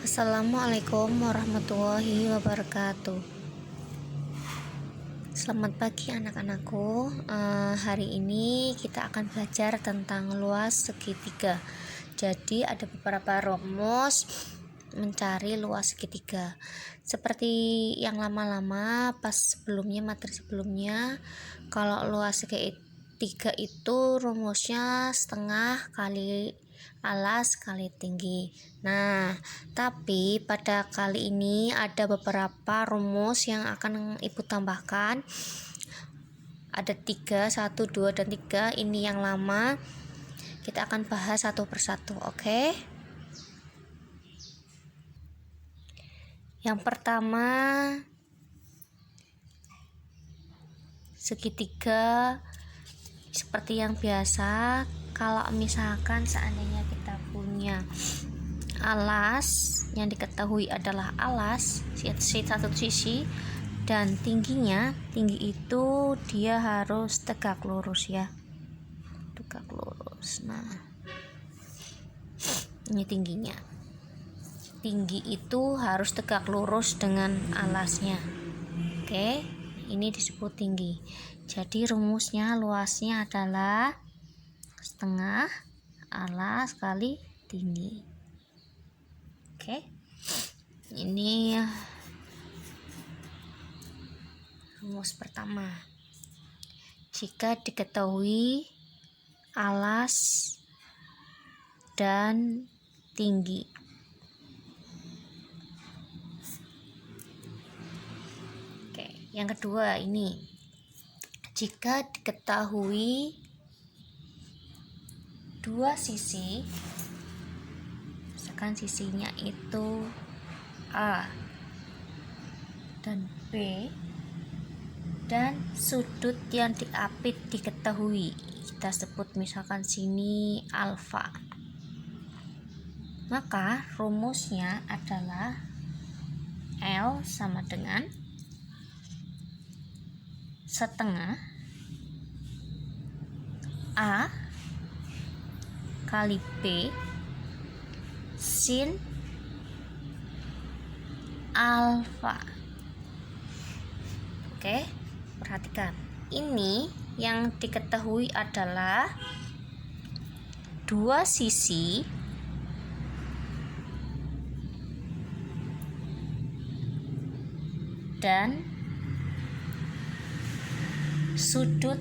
Assalamualaikum warahmatullahi wabarakatuh. Selamat pagi anak-anakku. Hari ini kita akan belajar tentang luas segitiga. Jadi ada beberapa rumus mencari luas segitiga. Seperti yang lama-lama pas materi sebelumnya, kalau luas segitiga itu rumusnya setengah kali alas kali tinggi. Nah, tapi pada kali ini ada beberapa rumus yang akan ibu tambahkan. Ada 3, 1, 2, dan 3. Ini yang lama. Kita akan bahas satu persatu, oke? Yang pertama, segitiga seperti yang biasa. Kalau misalkan seandainya kita punya alas yang diketahui adalah alas satu sisi dan tinggi itu dia harus tegak lurus ya, tegak lurus. Nah, ini tinggi itu harus tegak lurus dengan alasnya. Oke, ini disebut tinggi. Jadi rumusnya luasnya adalah setengah alas kali tinggi. Oke, ini rumus pertama. Jika diketahui alas dan tinggi. Oke, yang kedua ini. Jika diketahui dua sisi, misalkan sisinya itu A dan B, dan sudut yang diapit diketahui, kita sebut misalkan sini alfa, maka rumusnya adalah L sama dengan setengah A kali B sin alfa. Oke, perhatikan. Ini yang diketahui adalah dua sisi dan sudut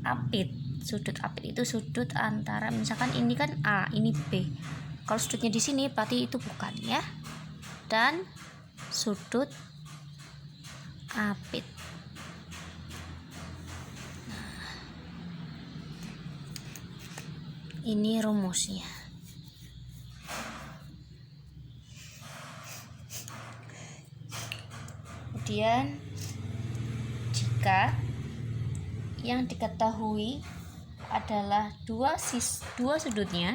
apit. Sudut apit itu sudut antara, misalkan ini kan A, ini B. Kalau sudutnya di sini berarti itu bukan ya. Dan sudut apit. Nah, ini rumusnya. Kemudian jika yang diketahui adalah dua sudutnya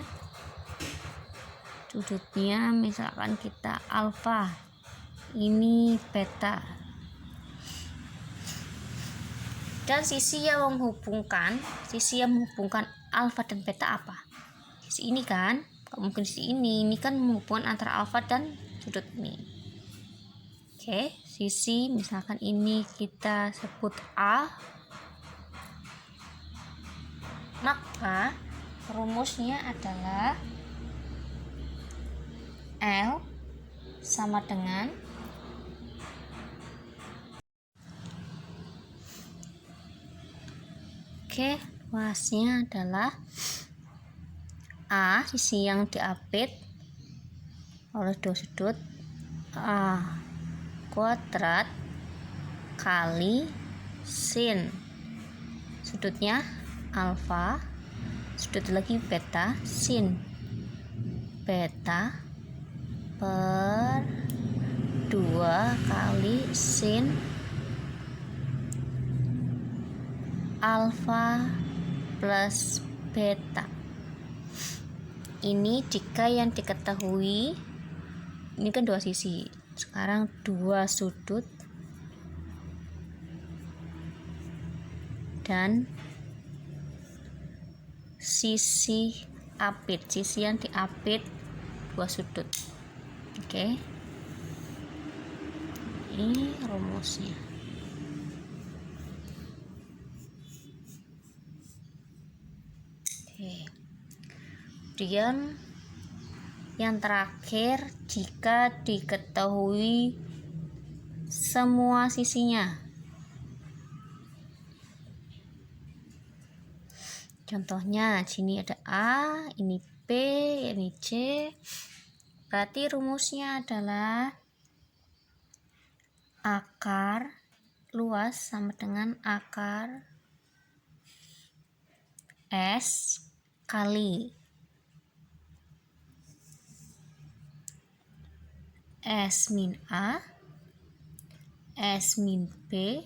misalkan kita alfa, ini beta, dan sisi yang menghubungkan alfa dan beta apa? Sisi ini kan, mungkin sisi ini kan menghubungkan antara alfa dan sudut ini. Oke, sisi misalkan ini kita sebut A, maka rumusnya adalah L sama dengan luasnya adalah A, sisi yang diapit oleh dua sudut, A kuadrat kali sin sudutnya alfa, sudut lagi beta, sin beta per 2 kali sin alfa plus beta. Ini jika yang diketahui, ini kan dua sisi, sekarang dua sudut dan sisi apit, sisi yang diapit dua sudut. Oke, ini rumusnya. Oke, kemudian yang terakhir, jika diketahui semua sisinya. Contohnya, sini ada A, ini B, ini C. Berarti rumusnya adalah akar luas sama dengan akar S kali S min A, S min B,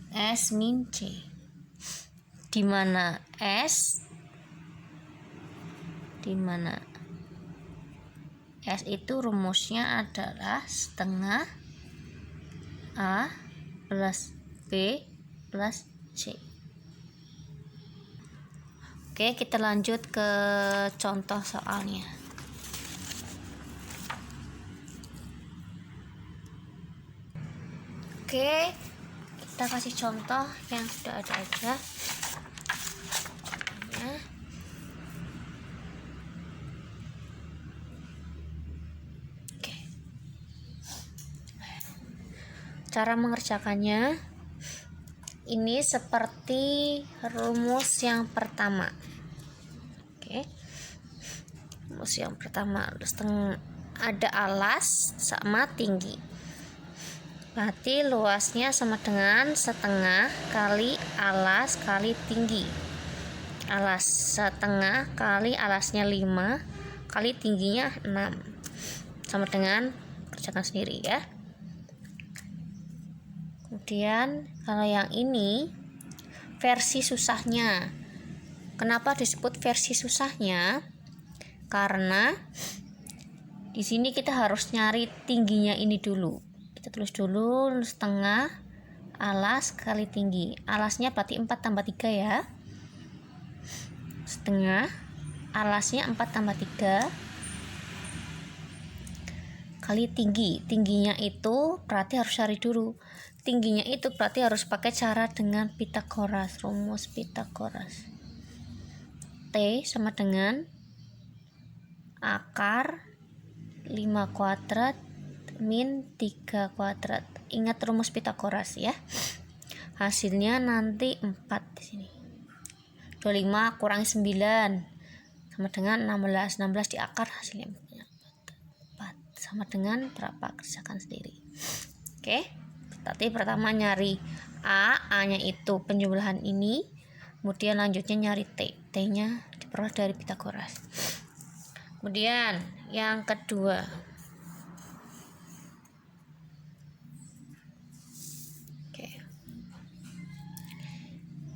S min C, di mana S itu rumusnya adalah setengah A plus B plus C. Oke, kita lanjut ke contoh soalnya. Oke, kita kasih contoh yang sudah ada aja. Oke. Cara mengerjakannya ini seperti rumus yang pertama. Oke. Rumus yang pertama, ada alas sama tinggi. Berarti luasnya sama dengan setengah kali alas kali tinggi. Alas setengah kali alasnya 5 kali tingginya 6. Sama dengan, kerjakan sendiri ya. Kemudian kalau yang ini versi susahnya. Kenapa disebut versi susahnya? Karena di sini kita harus nyari tingginya ini dulu. Kita tulis dulu setengah alas kali tinggi. Alasnya berarti 4 tambah 3 ya. Setengah alasnya 4 tambah 3 kali tinggi. Tingginya itu berarti harus cari dulu. Tingginya itu berarti harus pakai cara dengan Pythagoras, rumus Pythagoras. T sama dengan akar 5 kuadrat min 3 kuadrat. Ingat rumus Pythagoras ya. Hasilnya nanti 4 di sini. 25 kurangi 9 sama dengan 16. 16 di akar hasilnya 4. Sama dengan berapa? Kerjakan sendiri. Oke. Tadi pertama nyari A-nya itu penjumlahan ini. Kemudian lanjutnya nyari T. T-nya diperoleh dari Pythagoras. Kemudian yang kedua.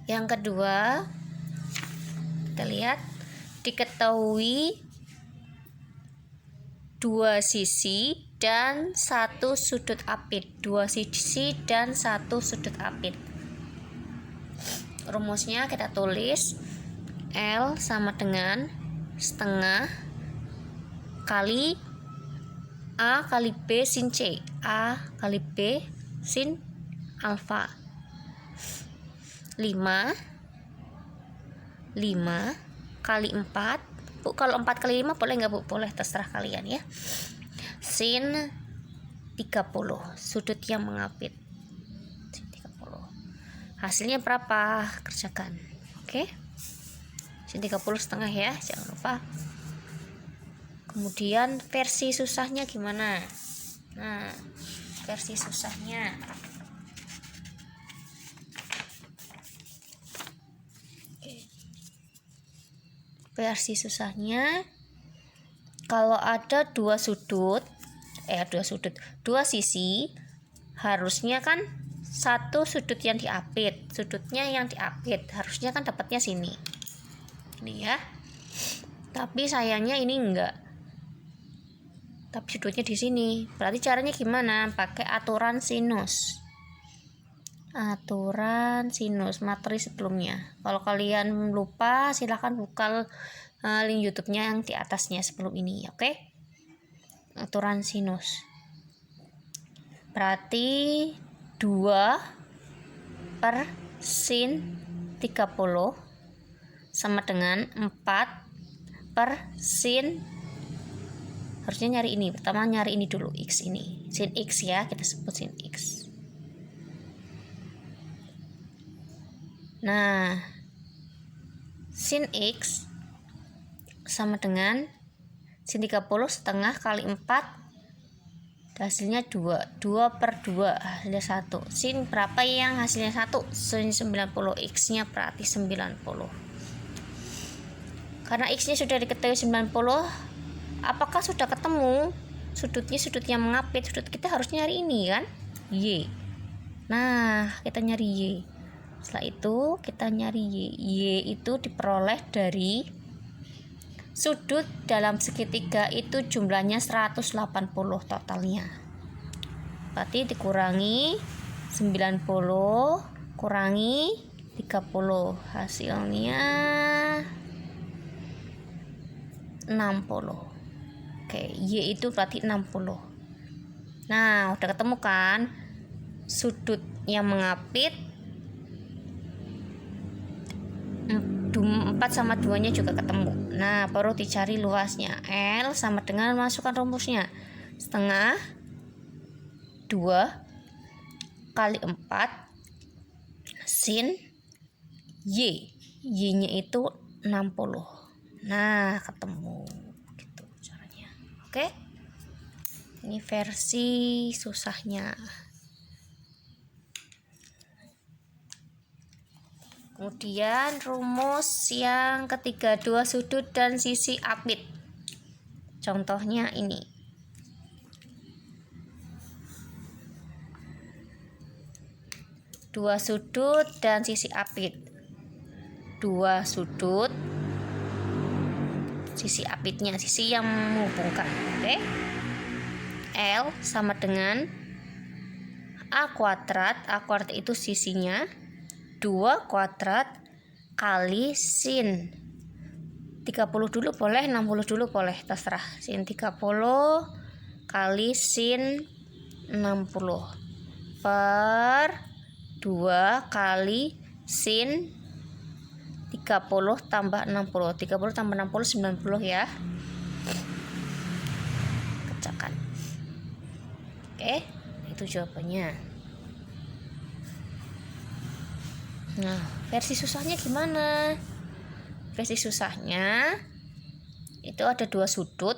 Yang kedua, kita lihat diketahui 2 sisi dan 1 sudut apit. 2 sisi dan 1 sudut apit. Rumusnya kita tulis L sama dengan setengah kali A kali B sin C. A kali B sin alfa. 5 kali 4. Bu, kalau 4 kali 5 boleh nggak Bu? Boleh, terserah kalian ya. Sin 30, sudut yang mengapit. Sin 30. Hasilnya berapa? Kerjakan. Oke. Sin 30 setengah ya, jangan lupa. Kemudian versi susahnya gimana? Nah, versi susahnya kalau ada dua sisi, harusnya kan satu sudut yang diapit, sudutnya yang diapit harusnya kan dapatnya sini, ini ya. Tapi sayangnya ini enggak, tapi sudutnya di sini. Berarti caranya gimana? Pakai aturan sinus. Materi sebelumnya. Kalau kalian lupa, silahkan buka link YouTube-nya yang di atasnya sebelum ini, oke? aturan sinus. Berarti 2 per sin 30 sama dengan 4 per sin, harusnya nyari ini, pertama nyari ini dulu, x ini, sin x ya, kita sebut sin x. Nah, sin x sama dengan sin 30 setengah kali 4, hasilnya 2 per 2 hasilnya 1. Sin berapa yang hasilnya 1? Sin 90, x nya berarti 90. Karena x nya sudah diketahui 90, apakah sudah ketemu sudutnya, sudut yang mengapit? Sudut kita harus nyari ini kan, y. Nah, kita nyari y. Setelah itu kita nyari y. Y itu diperoleh dari sudut dalam segitiga itu jumlahnya 180 totalnya. Berarti dikurangi 90 kurangi 30, hasilnya 60. Oke, y itu berarti 60. Nah, udah ketemu kan sudut yang mengapit, 4 sama 2 nya juga ketemu. Nah, baru dicari luasnya. L sama dengan, masukkan rumusnya, setengah 2 kali 4 sin y. Y nya itu 60. Nah, ketemu gitu caranya. Oke, ini versi susahnya. Kemudian rumus yang ketiga, 2 sudut dan sisi apit. Contohnya ini. Dua sudut dan sisi apit. 2 sudut, sisi apitnya, sisi yang menghubungkan. Oke. L sama dengan A kuadrat itu sisinya, 2 kuadrat kali sin 30 dulu boleh, 60 dulu boleh, terserah. Sin 30 kali sin 60 per 2 kali sin 30 tambah 60. 30 tambah 60 90 ya. Kerjakan. Oke, itu jawabannya. Nah, versi susahnya gimana? Versi susahnya itu ada 2 sudut,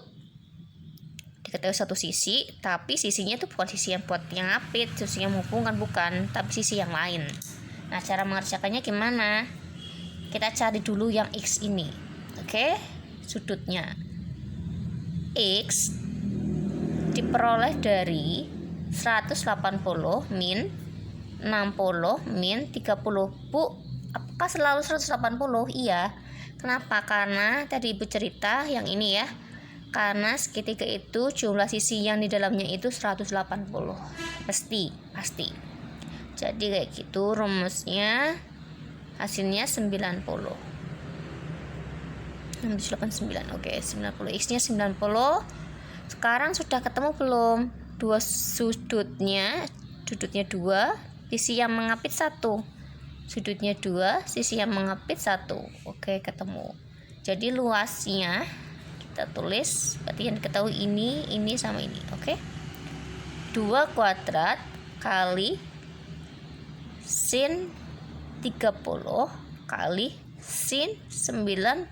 diketahui satu sisi, tapi sisinya itu bukan sisi yang buat yang apit, sisi yang menghubungkan bukan, tapi sisi yang lain. Nah, cara mengerjakannya gimana? Kita cari dulu yang x ini. Oke, sudutnya x diperoleh dari 180 min 60 min 30. Bu, apakah selalu 180? Iya. Kenapa? Karena tadi ibu cerita yang ini ya, karena segitiga itu jumlah sisi yang di dalamnya itu 180. Pasti. Jadi kayak gitu rumusnya, hasilnya 90. 89. Oke, 90. X nya 90. Sekarang sudah ketemu belum? 2 sudutnya 2, sisi yang mengapit 1, sudutnya 2, sisi yang mengapit 1. Oke, ketemu. Jadi luasnya kita tulis, berarti yang diketahui ini sama ini. Oke, 2 kuadrat kali sin 30 kali sin 90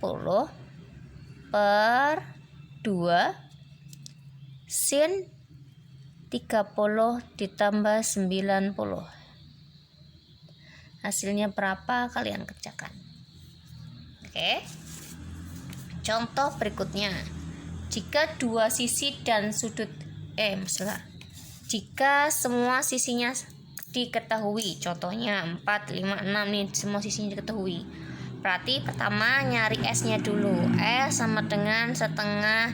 per 2 sin 30 ditambah 90. Hasilnya berapa? Kalian kerjakan. Oke. Contoh berikutnya. Jika 2 sisi dan sudut jika semua sisinya diketahui, contohnya 4, 5, 6 nih, semua sisinya diketahui. Berarti pertama nyari S-nya dulu. S sama dengan setengah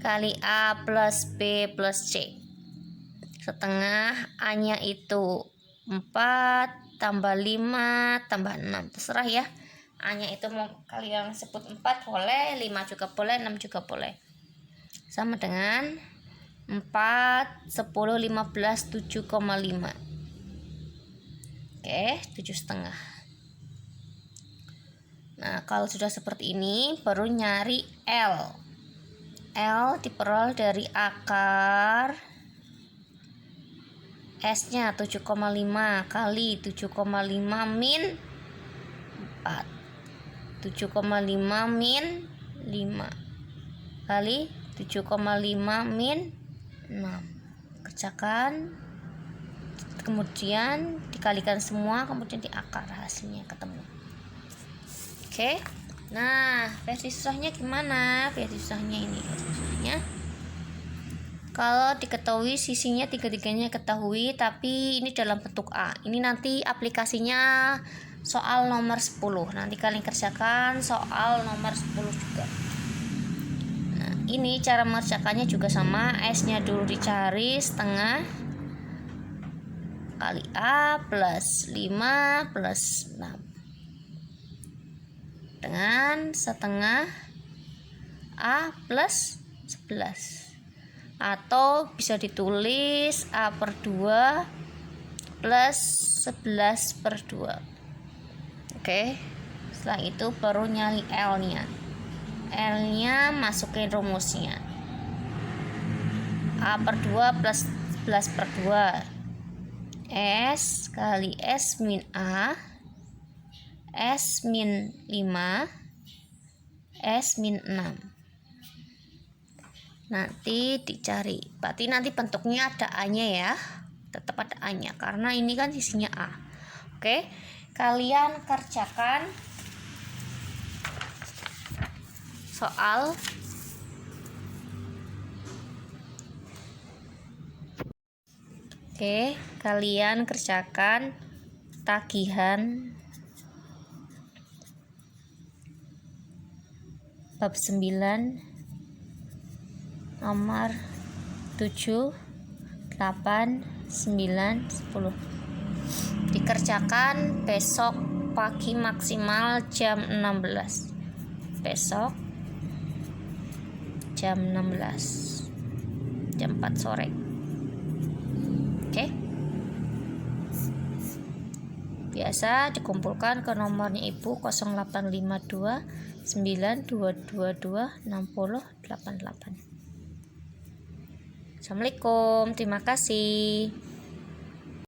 kali A plus B plus C. Setengah A-nya itu 4 tambah 5 tambah 6, terserah ya. A-nya itu mau kalian sebut 4 boleh, 5 juga boleh, 6 juga boleh. Sama dengan 4, 10, 15, 7,5. Oke, 7,5. Nah, kalau sudah seperti ini baru nyari L. L diperoleh dari akar S-nya 7,5 kali 7,5 min 4. 7,5 min 5 kali 7,5 min 6. Kerjakan, kemudian dikalikan semua, kemudian diakar, hasilnya ketemu. Oke. Nah, versi susahnya gimana? Versi susahnya ini, kalau diketahui sisinya tiga-tiganya ketahui, tapi ini dalam bentuk A. Ini nanti aplikasinya soal nomor 10. Nanti kalian kerjakan soal nomor 10 juga. Nah, ini cara mengerjakannya juga sama. S-nya dulu dicari setengah kali A plus 5 plus 6 dengan setengah A plus 11, atau bisa ditulis A per 2 plus 11 per 2. Oke, setelah itu baru nyari L-nya. L-nya masukin rumusnya. A per 2 plus 11 per 2. S kali S min A, S min 5, S min 6. Nanti dicari, berarti nanti bentuknya ada A-nya ya, tetap ada A-nya karena ini kan sisinya A. Oke, kalian kerjakan soal kalian kerjakan tagihan bab 9 nomor 7, 8, 9, 10. Dikerjakan besok pagi maksimal jam 16. Besok jam 16. Jam 4 sore. Oke. Biasa dikumpulkan ke nomornya Ibu 0852 9222 6088. Assalamualaikum, terima kasih.